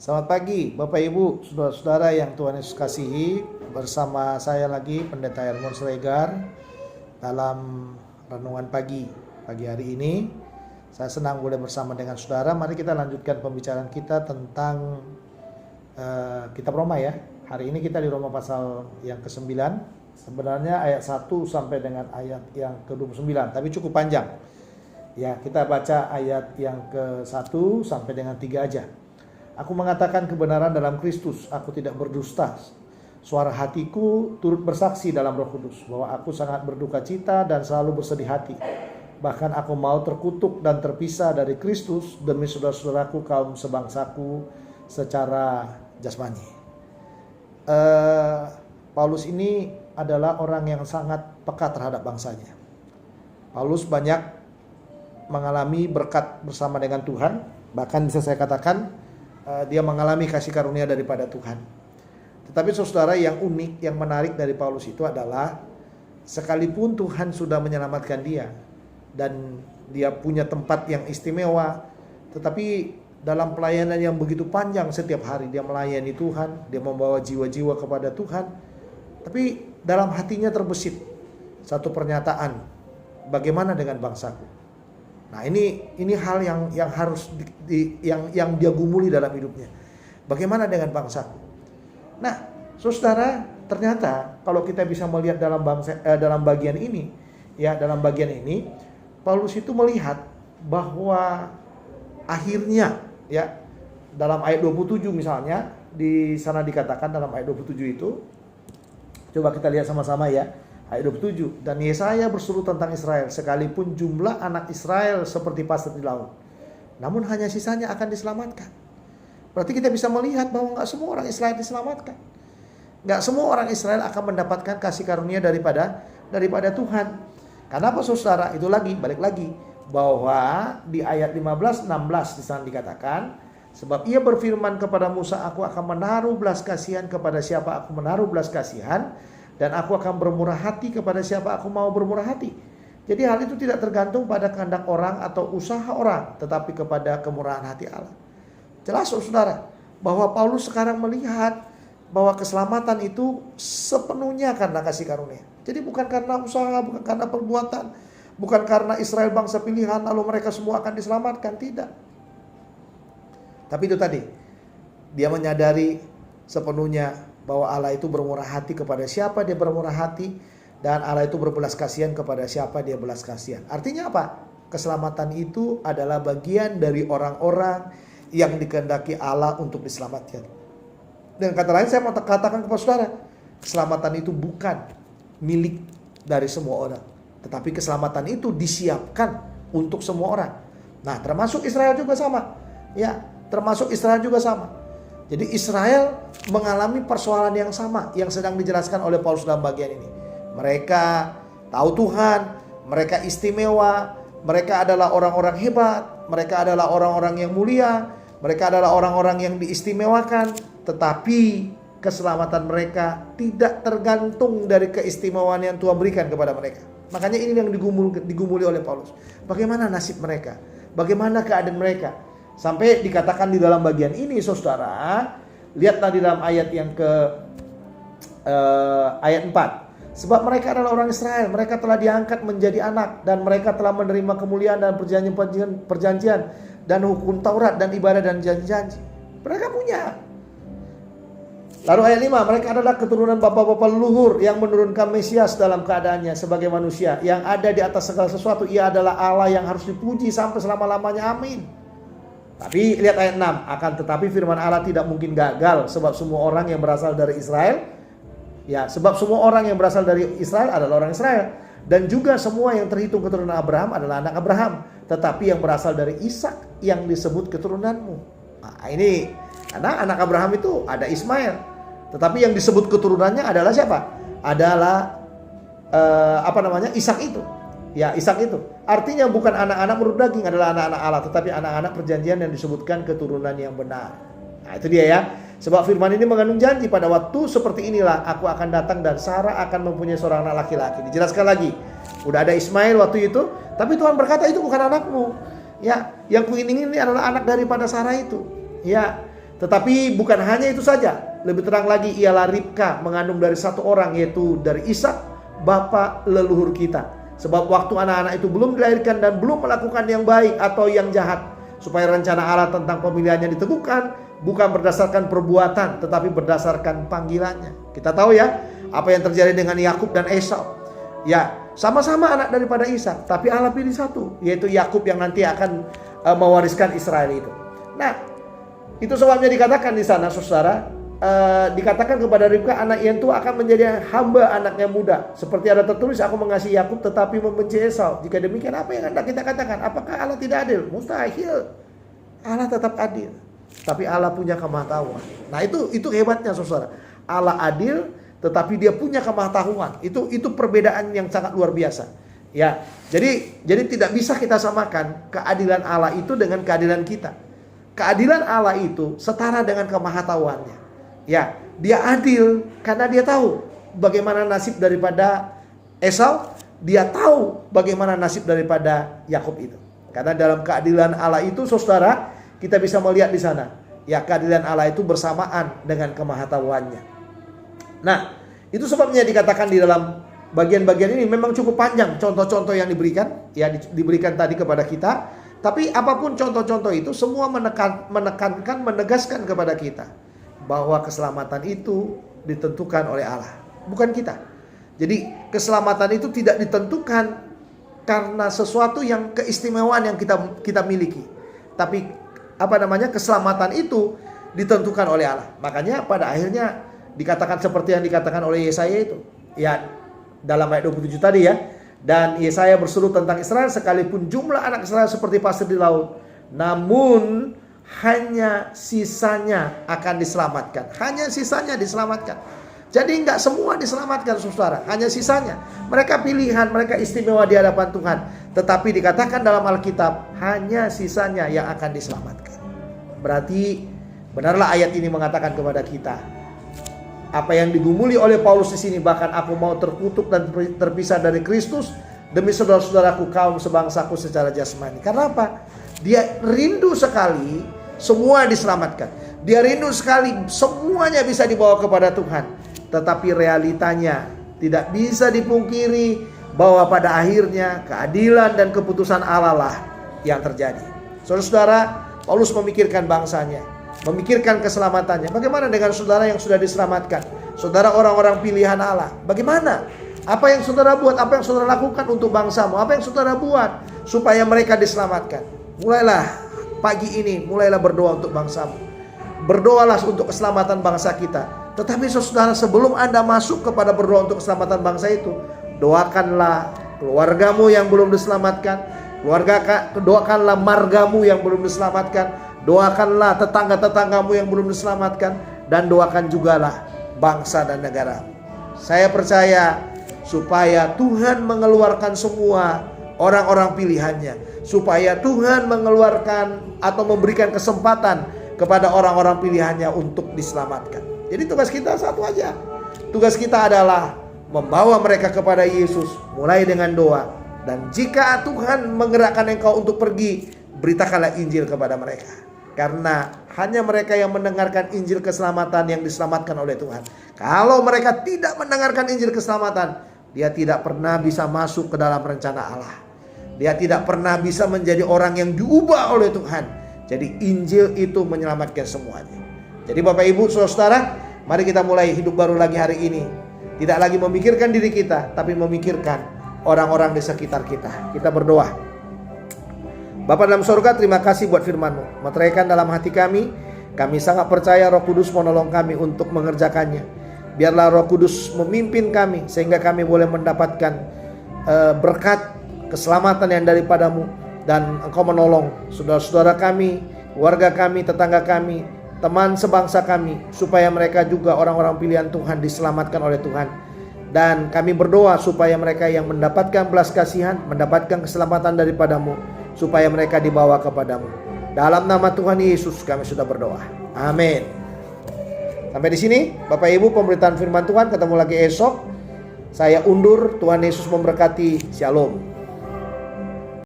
Selamat pagi Bapak Ibu, saudara-saudara yang Tuhan Yesus kasihi. Bersama saya lagi Pendeta Hermon Siregar dalam renungan pagi hari ini. Saya senang boleh bersama dengan saudara. Mari kita lanjutkan pembicaraan kita tentang kitab Roma ya. Hari ini kita di Roma pasal yang ke-9. Sebenarnya ayat 1 sampai dengan ayat yang ke-29, tapi cukup panjang. Ya, kita baca ayat yang ke-1 sampai dengan 3 aja. Aku mengatakan kebenaran dalam Kristus, aku tidak berdusta. Suara hatiku turut bersaksi dalam Roh Kudus bahwa aku sangat berduka cita dan selalu bersedih hati. Bahkan aku mau terkutuk dan terpisah dari Kristus demi saudara-saudaraku kaum sebangsaku secara jasmani. Paulus ini adalah orang yang sangat peka terhadap bangsanya. Paulus banyak mengalami berkat bersama dengan Tuhan, bahkan bisa saya katakan dia mengalami kasih karunia daripada Tuhan. Tetapi saudara, yang unik, yang menarik dari Paulus itu adalah sekalipun Tuhan sudah menyelamatkan dia dan dia punya tempat yang istimewa, tetapi dalam pelayanan yang begitu panjang setiap hari dia melayani Tuhan, dia membawa jiwa-jiwa kepada Tuhan, tapi dalam hatinya terbesit satu pernyataan, bagaimana dengan bangsaku? Nah, ini hal yang harus yang dia gumuli dalam hidupnya. Bagaimana dengan bangsaku? Nah, saudara, ternyata kalau kita bisa melihat dalam bagian ini, ya, dalam bagian ini Paulus itu melihat bahwa akhirnya, ya, dalam ayat 27 misalnya, di sana dikatakan dalam ayat 27 itu, coba kita lihat sama-sama ya. Ayat 27, dan Yesaya berseru tentang Israel, sekalipun jumlah anak Israel seperti pasir di laut, namun hanya sisanya akan diselamatkan. Berarti kita bisa melihat bahwa gak semua orang Israel diselamatkan. Gak semua orang Israel akan mendapatkan kasih karunia daripada Tuhan. Kenapa saudara? Itu balik lagi, bahwa di ayat 15-16 di sana dikatakan, sebab ia berfirman kepada Musa, aku akan menaruh belas kasihan kepada siapa aku menaruh belas kasihan, dan aku akan bermurah hati kepada siapa aku mau bermurah hati. Jadi hal itu tidak tergantung pada kehendak orang atau usaha orang, tetapi kepada kemurahan hati Allah. Jelas saudara, bahwa Paulus sekarang melihat bahwa keselamatan itu sepenuhnya karena kasih karunia. Jadi bukan karena usaha, bukan karena perbuatan, bukan karena Israel bangsa pilihan lalu mereka semua akan diselamatkan, tidak. Tapi itu tadi, dia menyadari sepenuhnya bahwa Allah itu bermurah hati kepada siapa dia bermurah hati, dan Allah itu berbelas kasihan kepada siapa dia belas kasihan. Artinya apa? Keselamatan itu adalah bagian dari orang-orang yang dikehendaki Allah untuk diselamatkan. Dengan kata lain, saya mau katakan kepada saudara, keselamatan itu bukan milik dari semua orang, tetapi keselamatan itu disiapkan untuk semua orang. Nah, termasuk Israel juga sama. Ya, termasuk Israel juga sama. Jadi Israel mengalami persoalan yang sama yang sedang dijelaskan oleh Paulus dalam bagian ini. Mereka tahu Tuhan, mereka istimewa, mereka adalah orang-orang hebat, mereka adalah orang-orang yang mulia, mereka adalah orang-orang yang diistimewakan, tetapi keselamatan mereka tidak tergantung dari keistimewaan yang Tuhan berikan kepada mereka. Makanya ini yang digumuli oleh Paulus. Bagaimana nasib mereka? Bagaimana keadaan mereka? Sampai dikatakan di dalam bagian ini, saudara, lihatlah di dalam ayat yang ayat 4. Sebab mereka adalah orang Israel, mereka telah diangkat menjadi anak, dan mereka telah menerima kemuliaan dan perjanjian dan hukum Taurat dan ibadah dan janji-janji. Mereka punya. Lalu ayat 5, mereka adalah keturunan bapak-bapak leluhur yang menurunkan Mesias dalam keadaannya sebagai manusia, yang ada di atas segala sesuatu. Ia adalah Allah yang harus dipuji sampai selama-lamanya. Amin. Tapi lihat ayat 6, akan tetapi firman Allah tidak mungkin gagal, sebab semua orang yang berasal dari Israel, ya, sebab semua orang yang berasal dari Israel adalah orang Israel, dan juga semua yang terhitung keturunan Abraham adalah anak Abraham, tetapi yang berasal dari Ishak yang disebut keturunanmu. Nah, ini karena anak Abraham itu ada Ismail, tetapi yang disebut keturunannya adalah siapa? Adalah Ishak itu. Ya, Ishak itu artinya bukan anak-anak menurut daging, adalah anak-anak Allah, tetapi anak-anak perjanjian yang disebutkan keturunan yang benar. Nah, itu dia ya. Sebab firman ini mengandung janji, pada waktu seperti inilah aku akan datang dan Sarah akan mempunyai seorang anak laki-laki. Dijelaskan lagi, udah ada Ismail waktu itu, tapi Tuhan berkata itu bukan anakmu. Ya, yang kuingini ini adalah anak daripada Sarah itu. Ya, Tetapi bukan hanya itu saja. Lebih terang lagi ialah Ribka mengandung dari satu orang, yaitu dari Ishak, bapa leluhur kita. Sebab waktu anak-anak itu belum dilahirkan dan belum melakukan yang baik atau yang jahat, supaya rencana Allah tentang pemilihannya diteguhkan, bukan berdasarkan perbuatan, tetapi berdasarkan panggilannya. Kita tahu ya, apa yang terjadi dengan Yakub dan Esau. Ya, sama-sama anak daripada Ishak, tapi Allah pilih satu, yaitu Yakub yang nanti akan mewariskan Israel itu. Nah, itu sebabnya dikatakan di sana, saudara, dikatakan kepada Ribka, anak yang tua akan menjadi hamba anaknya muda. Seperti ada tertulis, aku mengasihi Yakub tetapi membenci Esau. Jika demikian, apa yang hendak kita katakan? Apakah Allah tidak adil? Mustahil. Allah tetap adil. Tapi Allah punya kemahatawan. Nah, itu hebatnya, saudara. Allah adil, tetapi dia punya kemahatawan. Itu perbedaan yang sangat luar biasa. Ya, jadi tidak bisa kita samakan keadilan Allah itu dengan keadilan kita. Keadilan Allah itu setara dengan kemahatauannya. Ya, dia adil karena dia tahu bagaimana nasib daripada Esau, dia tahu bagaimana nasib daripada Yakub itu. Karena dalam keadilan Allah itu, saudara, kita bisa melihat di sana, ya, keadilan Allah itu bersamaan dengan kemahatauannya. Nah, itu sebabnya dikatakan di dalam bagian-bagian ini memang cukup panjang contoh-contoh yang diberikan, ya, diberikan tadi kepada kita. Tapi apapun contoh-contoh itu semua menekankan, menegaskan kepada kita bahwa keselamatan itu ditentukan oleh Allah, bukan kita. Jadi keselamatan itu tidak ditentukan karena sesuatu yang keistimewaan yang kita miliki. Tapi keselamatan itu ditentukan oleh Allah. Makanya pada akhirnya dikatakan seperti yang dikatakan oleh Yesaya itu. Ya, dalam ayat 27 tadi ya. Dan Yesaya berseru tentang Israel, sekalipun jumlah anak Israel seperti pasir di laut, namun hanya sisanya akan diselamatkan. Hanya sisanya diselamatkan. Jadi enggak semua diselamatkan, saudara. Hanya sisanya. Mereka pilihan, mereka istimewa di hadapan Tuhan. Tetapi dikatakan dalam Alkitab, hanya sisanya yang akan diselamatkan. Berarti benarlah ayat ini mengatakan kepada kita, apa yang digumuli oleh Paulus di sini, bahkan aku mau terkutuk dan terpisah dari Kristus demi saudara-saudaraku kaum sebangsaku secara jasmani. Karena apa? Dia rindu sekali semua diselamatkan. Dia rindu sekali semuanya bisa dibawa kepada Tuhan. Tetapi realitanya tidak bisa dipungkiri bahwa pada akhirnya keadilan dan keputusan Allah lah yang terjadi. Saudara-saudara, Paulus memikirkan bangsanya, memikirkan keselamatannya. Bagaimana dengan saudara yang sudah diselamatkan? Saudara orang-orang pilihan Allah. Bagaimana? Apa yang saudara buat? Apa yang saudara lakukan untuk bangsamu? Apa yang saudara buat supaya mereka diselamatkan? Mulailah pagi ini, mulailah berdoa untuk bangsamu. Berdoalah untuk keselamatan bangsa kita. Tetapi saudara, sebelum Anda masuk kepada berdoa untuk keselamatan bangsa itu, doakanlah keluargamu yang belum diselamatkan. Doakanlah margamu yang belum diselamatkan. Doakanlah tetangga-tetanggamu yang belum diselamatkan. Dan doakan jugalah bangsa dan negara. Saya percaya supaya Tuhan mengeluarkan semua orang-orang pilihannya, supaya Tuhan mengeluarkan atau memberikan kesempatan kepada orang-orang pilihannya untuk diselamatkan. Jadi tugas kita satu aja. Tugas kita adalah membawa mereka kepada Yesus mulai dengan doa. Dan jika Tuhan menggerakkan engkau untuk pergi, beritakanlah Injil kepada mereka. Karena hanya mereka yang mendengarkan Injil keselamatan yang diselamatkan oleh Tuhan. Kalau mereka tidak mendengarkan Injil keselamatan, dia tidak pernah bisa masuk ke dalam rencana Allah. Dia tidak pernah bisa menjadi orang yang diubah oleh Tuhan. Jadi Injil itu menyelamatkan semuanya. Jadi Bapak Ibu saudara, mari kita mulai hidup baru lagi hari ini. Tidak lagi memikirkan diri kita, tapi memikirkan orang-orang di sekitar kita. Kita berdoa. Bapa dalam surga, terima kasih buat firman-Mu. Meteraikan dalam hati kami. Kami sangat percaya Roh Kudus menolong kami untuk mengerjakannya. Biarlah Roh Kudus memimpin kami sehingga kami boleh mendapatkan berkat keselamatan yang daripada-Mu. Dan Engkau menolong saudara-saudara kami, keluarga kami, tetangga kami, teman sebangsa kami, supaya mereka juga orang-orang pilihan Tuhan diselamatkan oleh Tuhan. Dan kami berdoa supaya mereka yang mendapatkan belas kasihan, mendapatkan keselamatan daripada-Mu, supaya mereka dibawa kepada-Mu. Dalam nama Tuhan Yesus kami sudah berdoa. Amin. Sampai di sini Bapak Ibu pemberitaan firman Tuhan. Ketemu lagi esok. Saya undur. Tuhan Yesus memberkati. Shalom.